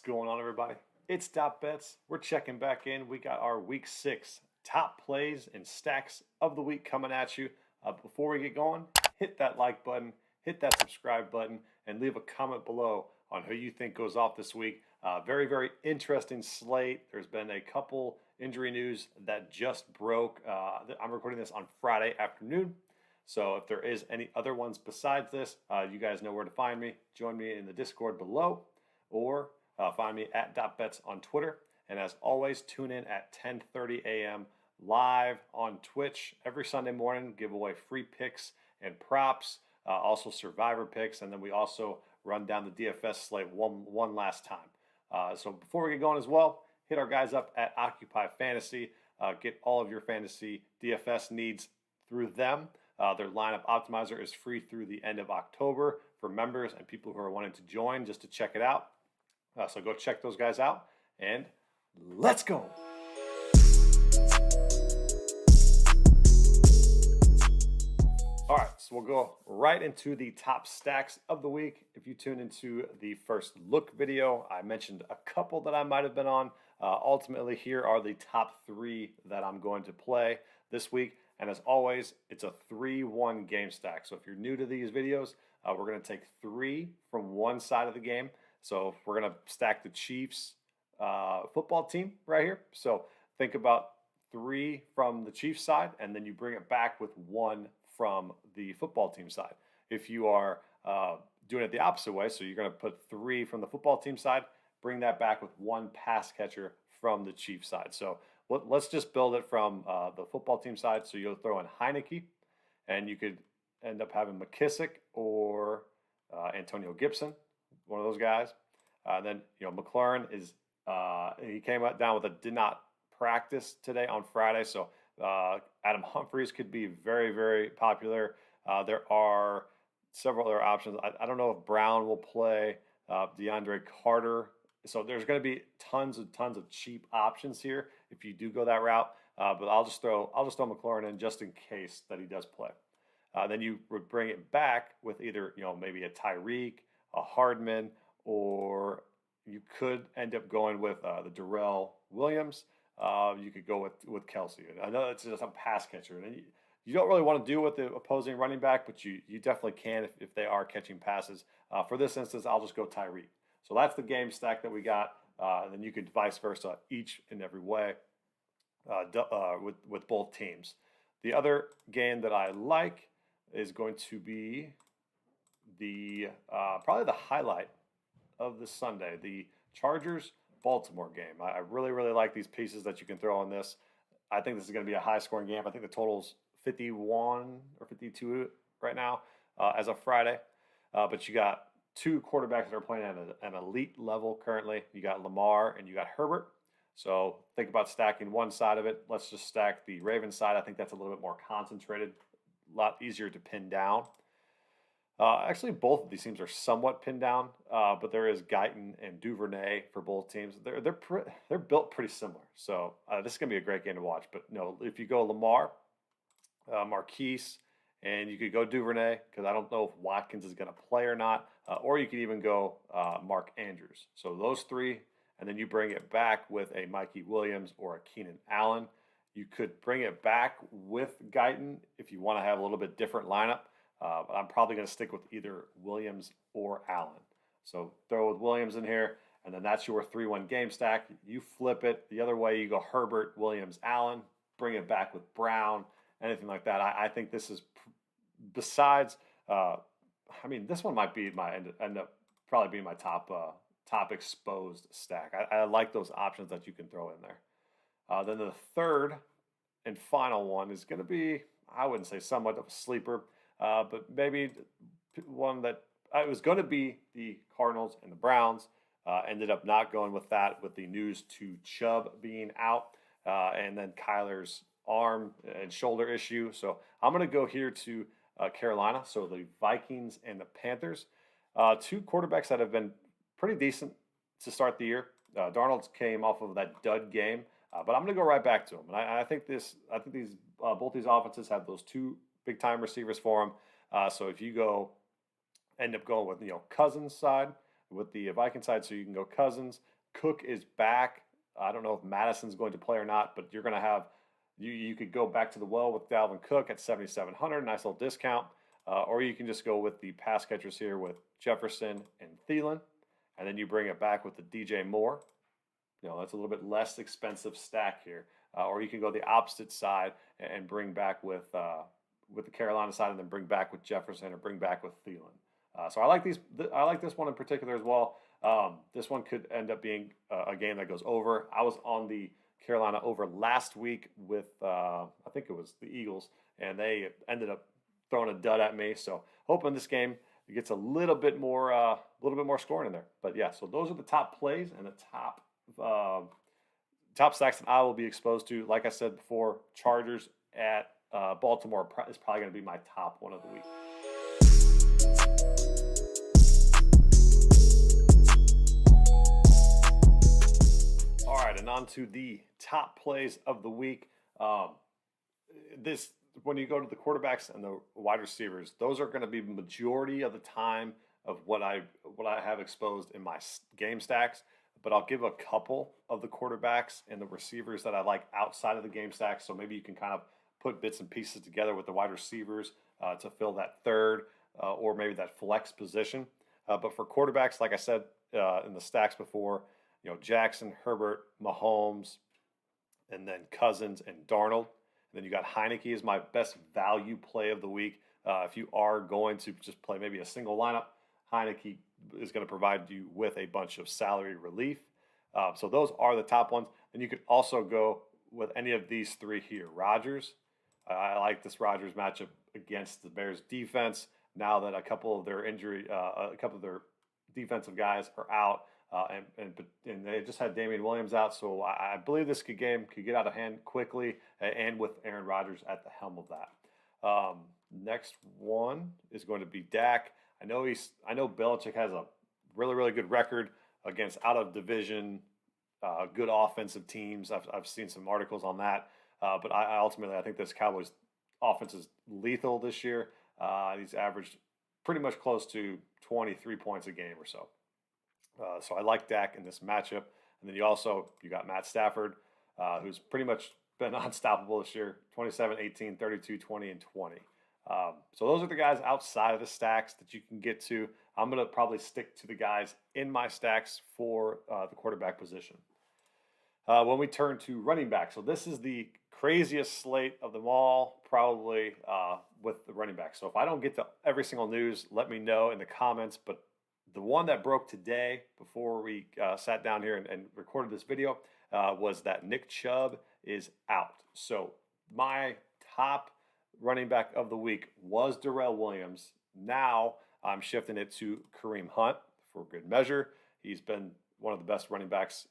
going on, everybody? It's Top Bets. We're checking back in. We got our Week 6 top plays and stacks of the week coming at you. Before we get going, hit that like button, hit that subscribe button, and leave a comment below on who you think goes off this week. Very, very interesting slate. There's been a couple injury news that just broke. I'm recording this on Friday afternoon. So if there is any other ones besides this, you guys know where to find me. Join me in the Discord below, or find me at .bets on Twitter. And as always, tune in at 10:30 a.m. live on Twitch every Sunday morning. Give away free picks and props, also survivor picks, and then we also run down the DFS slate one last time. So before we get going as well, hit our guys up at Occupy Fantasy. Get all of your fantasy DFS needs through them. Their lineup optimizer is free through the end of October for members and people who are wanting to join just to check it out. So go check those guys out, and let's go. All right, so we'll go right into the top stacks of the week. If you tune into the first look video, I mentioned a couple that I might have been on. Ultimately, here are the top 3 that I'm going to play this week. And as always, it's a 3-1 game stack. So if you're new to these videos, we're going to take 3 from one side of the game. So we're going to stack the Chiefs football team right here. So think about 3 from the Chiefs side, and then you bring it back with 1 from the football team side. If you are doing it the opposite way, so you're going to put 3 from the football team side, bring that back with 1 pass catcher from the Chiefs side. So let's just build it from the football team side. So you'll throw in Heineke, and you could end up having McKissick or Antonio Gibson, one of those guys. Then McLaurin is he came down with did not practice today on Friday. So Adam Humphries could be very, very popular. There are several other options. I don't know if Brown will play. DeAndre Carter. So there's going to be tons of cheap options here if you do go that route. But I'll just throw McLaurin in just in case that he does play. Then you would bring it back with either maybe a Tyreek, a Hardman, or you could end up going with the Darrell Williams. You could go with Kelsey. I know it's just a pass catcher, and you don't really want to do with the opposing running back, but you definitely can if they are catching passes. For this instance, I'll just go Tyreek. So that's the game stack that we got, and then you could vice versa each and every way with both teams. The other game that I like is going to be the probably the highlight of the Sunday, the Chargers-Baltimore game. I really, really like these pieces that you can throw on this. I think this is going to be a high-scoring game. I think the total's 51 or 52 right now as of Friday. But you got 2 quarterbacks that are playing at an elite level currently. You got Lamar and you got Herbert. So think about stacking one side of it. Let's just stack the Ravens side. I think that's a little bit more concentrated, a lot easier to pin down. Actually, both of these teams are somewhat pinned down, but there is Guyton and Duvernay for both teams. They're built pretty similar. So this is going to be a great game to watch. But no, if you go Lamar, Marquise, and you could go Duvernay, because I don't know if Watkins is going to play or not. Or you could even go Mark Andrews. So those 3, and then you bring it back with a Mikey Williams or a Keenan Allen. You could bring it back with Guyton if you want to have a little bit different lineup. But I'm probably going to stick with either Williams or Allen. So throw with Williams in here, and then that's your 3-1 game stack. You flip it the other way. You go Herbert, Williams, Allen. Bring it back with Brown, anything like that. I think this is, besides, this one might be end up probably being my top exposed stack. I like those options that you can throw in there. Then the third and final one is going to be, I wouldn't say somewhat of a sleeper, but maybe one that it was going to be the Cardinals and the Browns. Ended up not going with that, with the news to Chubb being out, and then Kyler's arm and shoulder issue. So I'm going to go here to Carolina. So the Vikings and the Panthers, 2 quarterbacks that have been pretty decent to start the year. Darnold came off of that dud game, but I'm going to go right back to him. And I think both these offenses have those 2 big time receivers for them. So if you end up going with Cousins side with the Viking side, so you can go Cousins, Cook is back. I don't know if Madison's going to play or not, but you're going to have you could go back to the well with Dalvin Cook at 7,700, nice little discount, or you can just go with the pass catchers here with Jefferson and Thielen, and then you bring it back with the DJ Moore. That's a little bit less expensive stack here, or you can go the opposite side and bring back with the Carolina side, and then bring back with Jefferson or bring back with Thielen. So I like these. I like this one in particular as well. This one could end up being a game that goes over. I was on the Carolina over last week with I think it was the Eagles, and they ended up throwing a dud at me. So hoping this game gets a little bit more scoring in there. But yeah, so those are the top plays and the top stacks that I will be exposed to. Like I said before, Chargers at Baltimore is probably going to be my top one of the week. All right, and on to the top plays of the week. When you go to the quarterbacks and the wide receivers, those are going to be the majority of the time of what I have exposed in my game stacks. But I'll give a couple of the quarterbacks and the receivers that I like outside of the game stacks. So maybe you can kind of put bits and pieces together with the wide receivers to fill that third or maybe that flex position. But for quarterbacks, like I said in the stacks before, Jackson, Herbert, Mahomes, and then Cousins and Darnold. And then you got Heineke is my best value play of the week. If you are going to just play maybe a single lineup, Heineke is going to provide you with a bunch of salary relief. So those are the top ones. And you could also go with any of these three here. Rodgers, I like this Rodgers matchup against the Bears defense. Now that a couple of their defensive guys are out, and they just had Damien Williams out, so I believe this game could get out of hand quickly, and with Aaron Rodgers at the helm of that. Next one is going to be Dak. I know Belichick has a really, really good record against out of division, good offensive teams. I've seen some articles on that, but I think this Cowboys offense is lethal this year. He's averaged pretty much close to 23 points a game or so. So I like Dak in this matchup. And then you got Matt Stafford, who's pretty much been unstoppable this year, 27, 18, 32, 20, and 20. So those are the guys outside of the stacks that you can get to. I'm going to probably stick to the guys in my stacks for the quarterback position. When we turn to running back, so this is the craziest slate of them all, probably with the running back. So if I don't get to every single news, let me know in the comments. But the one that broke today before we sat down here and recorded this video was that Nick Chubb is out. So my top running back of the week was Darrell Williams. Now I'm shifting it to Kareem Hunt for good measure. He's been one of the best running backs,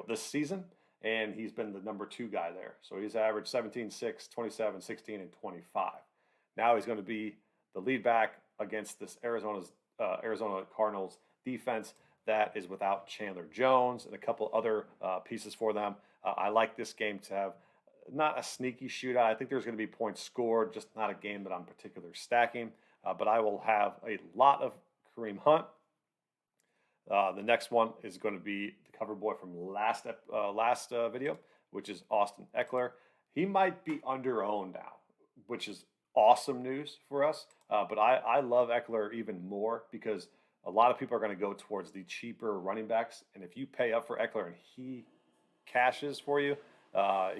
this season, and he's been the number 2 guy there. So he's averaged 17, 6, 27, 16, and 25. Now he's going to be the lead back against this Arizona Cardinals defense that is without Chandler Jones and a couple other pieces for them. I like this game to have not a sneaky shootout. I think there's going to be points scored, just not a game that I'm particularly stacking. But I will have a lot of Kareem Hunt. The next one is going to be the cover boy from last video, which is Austin Eckler. He might be under-owned now, which is awesome news for us. But I love Eckler even more because a lot of people are going to go towards the cheaper running backs. And if you pay up for Eckler and he cashes for you,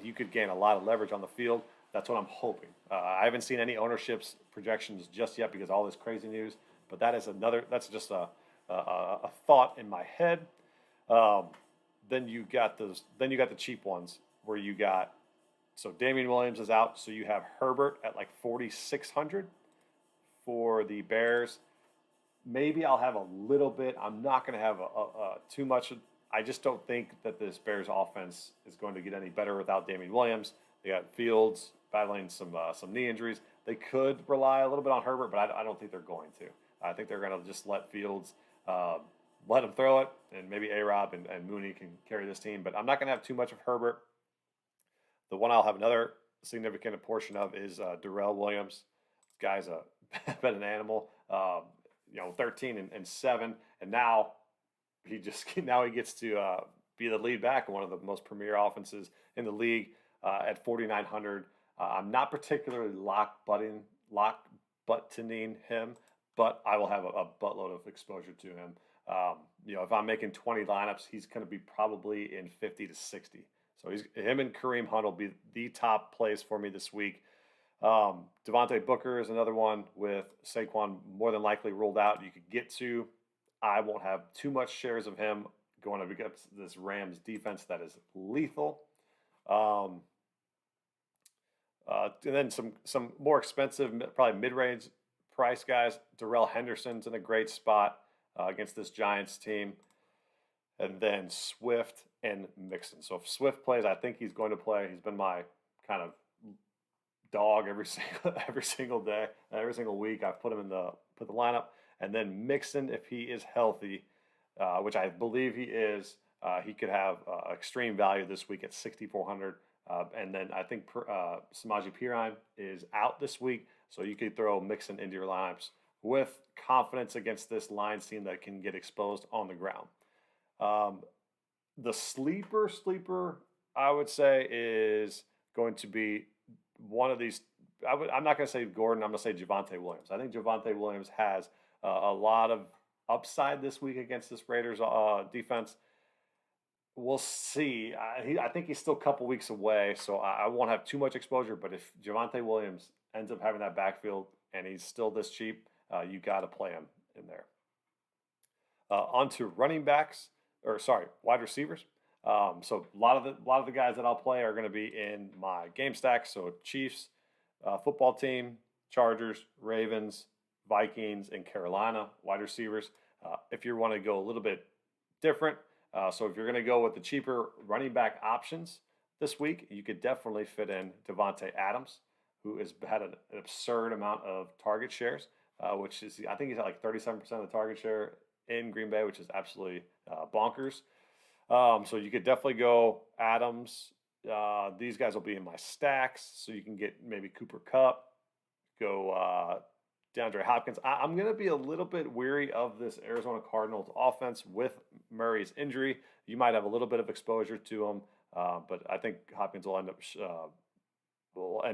you could gain a lot of leverage on the field. That's what I'm hoping. I haven't seen any ownerships projections just yet because of all this crazy news. But that's just a thought in my head. Then you got the cheap ones where you got, so Damien Williams is out, so you have Herbert at like 4,600 for the Bears. Maybe I'll have a little bit. I'm not going to have too much. I just don't think that this Bears offense is going to get any better without Damien Williams. They got Fields battling some knee injuries. They could rely a little bit on Herbert, but I don't think they're going to. I think they're going to just let Fields let him throw it, and maybe A-Rob and Mooney can carry this team. But I'm not going to have too much of Herbert. The one I'll have another significant portion of is Darrell Williams. This guy's been an animal. 13 and 7, and now now he gets to be the lead back in one of the most premier offenses in the league at 4,900. I'm not particularly lock buttoning him, but I will have a buttload of exposure to him. If I'm making 20 lineups, he's going to be probably in 50 to 60. So him and Kareem Hunt will be the top plays for me this week. Devonte Booker is another one with Saquon more than likely ruled out. You could get to. I won't have too much shares of him going up against this Rams defense that is lethal. And then some more expensive, probably mid-range price guys. Darrell Henderson's in a great spot against this Giants team. And then Swift and Mixon. So if Swift plays, I think he's going to play. He's been my kind of dog every single day, every single week. I've put him in the lineup. And then Mixon, if he is healthy, which I believe he is, he could have extreme value this week at 6,400. And then I think Samaje Perine is out this week, so you could throw Mixon into your lineups with confidence against this Lions team that can get exposed on the ground. The sleeper, I would say, is going to be one of these. I'm not going to say Gordon. I'm going to say Javonte Williams. I think Javonte Williams has a lot of upside this week against this Raiders defense. We'll see. I think he's still a couple weeks away, so I won't have too much exposure. But if Javonte Williams ends up having that backfield and he's still this cheap, you got to play him in there. On to wide receivers. So a lot of the guys that I'll play are going to be in my game stack. So Chiefs, football team, Chargers, Ravens, Vikings, and Carolina wide receivers. If you want to go a little bit different, so if you're going to go with the cheaper running back options this week, you could definitely fit in Devonte Adams, who has had an absurd amount of target shares, which is, I think he's at like 37% of the target share in Green Bay, which is absolutely bonkers. So you could definitely go Adams. These guys will be in my stacks, so you can get maybe Cooper Kupp, go DeAndre Hopkins. I'm going to be a little bit weary of this Arizona Cardinals offense with Murray's injury. You might have a little bit of exposure to him, but I think Hopkins will end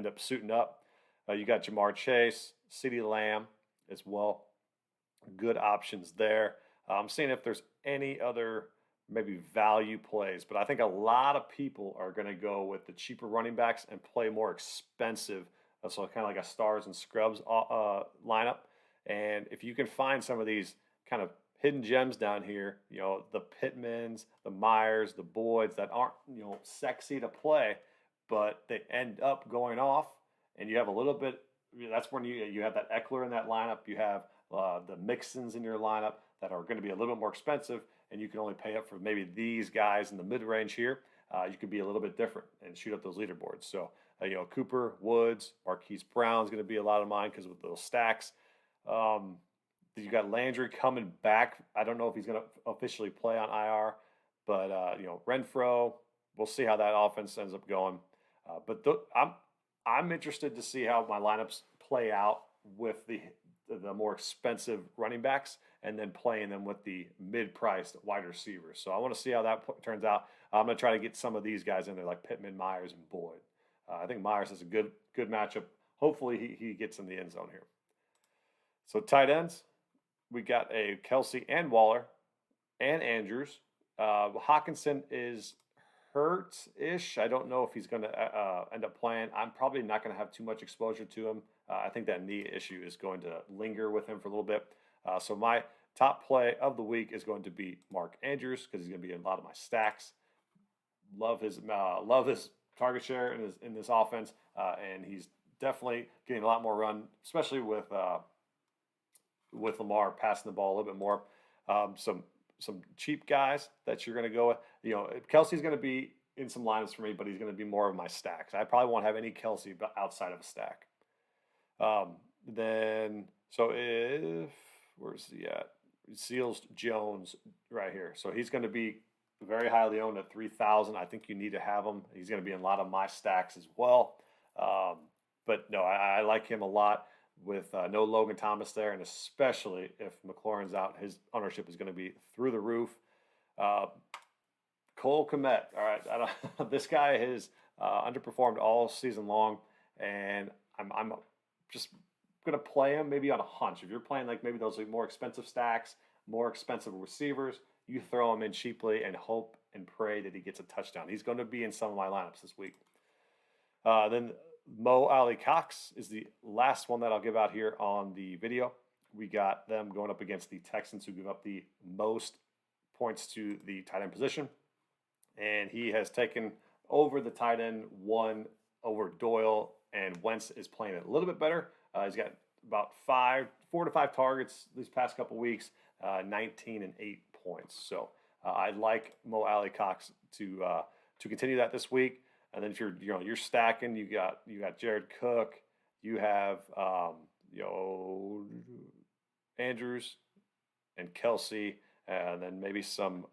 up suiting up. You got Jamar Chase, CeeDee Lamb as well. Good options there. I'm seeing if there's any other maybe value plays, but I think a lot of people are going to go with the cheaper running backs and play more expensive. So kind of like a stars and scrubs lineup. And if you can find some of these kind of hidden gems down here, the Pittmans, the Myers, the Boyds that aren't, sexy to play, but they end up going off, and you have a little bit, that's when you have that Eckler in that lineup. You have the Mixons in your lineup that are going to be a little bit more expensive, and you can only pay up for maybe these guys in the mid-range here. You could be a little bit different and shoot up those leaderboards. So, Cooper, Woods, Marquise Brown's going to be a lot of mine because with those stacks. You got Landry coming back. I don't know if he's going to officially play on IR, but Renfro. We'll see how that offense ends up going. I'm interested to see how my lineups play out with the more expensive running backs, and then playing them with the mid-priced wide receivers. So I want to see how that turns out. I'm going to try to get some of these guys in there, like Pittman, Myers, and Boyd. I think Myers is a good matchup. Hopefully he gets in the end zone here. So tight ends, we got a Kelsey and Waller and Andrews. Hawkinson is hurt-ish. I don't know if he's going to end up playing. I'm probably not going to have too much exposure to him. I think that knee issue is going to linger with him for a little bit. So my top play of the week is going to be Mark Andrews because he's going to be in a lot of my stacks. Love his target share in this offense, and he's definitely getting a lot more run, especially with Lamar passing the ball a little bit more. Some cheap guys that you're going to go with. Kelsey's going to be in some lineups for me, but he's going to be more of my stacks. I probably won't have any Kelsey outside of a stack. Where's he at? Seals Jones right here. So he's going to be very highly owned at 3,000. I think you need to have him. He's going to be in a lot of my stacks as well. But no, I like him a lot with no Logan Thomas there, and especially if McLaurin's out, his ownership is going to be through the roof. Cole Comet. All right, this guy has underperformed all season long, and I'm just gonna play him maybe on a hunch. If you're playing like maybe those like more expensive stacks, more expensive receivers, you throw him in cheaply and hope and pray that he gets a touchdown. He's going to be in some of my lineups this week. Then Ali Cox is the last one that I'll give out here on the video. We got them going up against the Texans, who give up the most points to the tight end position. And he has taken over the tight end one over Doyle, and Wentz is playing it a little bit better. He's got about 4 to 5 targets these past couple weeks, 19 and 8 points. So I'd like Ali Cox to continue that this week. And then if you're stacking, you got Jared Cook, you have Andrews and Kelsey, and then maybe some.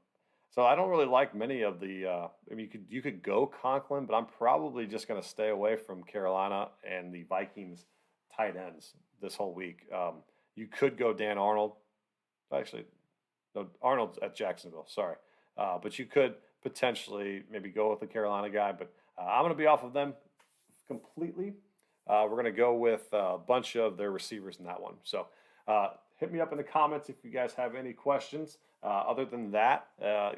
So I don't really like many of the. I mean, you could go Conklin, but I'm probably just going to stay away from Carolina and the Vikings tight ends this whole week. You could go Dan Arnold. Actually, no, Arnold's at Jacksonville. Sorry, but you could potentially maybe go with the Carolina guy. But I'm going to be off of them completely. We're going to go with a bunch of their receivers in that one. So hit me up in the comments if you guys have any questions. Other than that,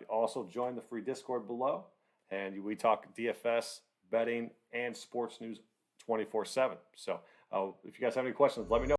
also join the free Discord below. And we talk DFS, betting, and sports news 24/7. So if you guys have any questions, let me know.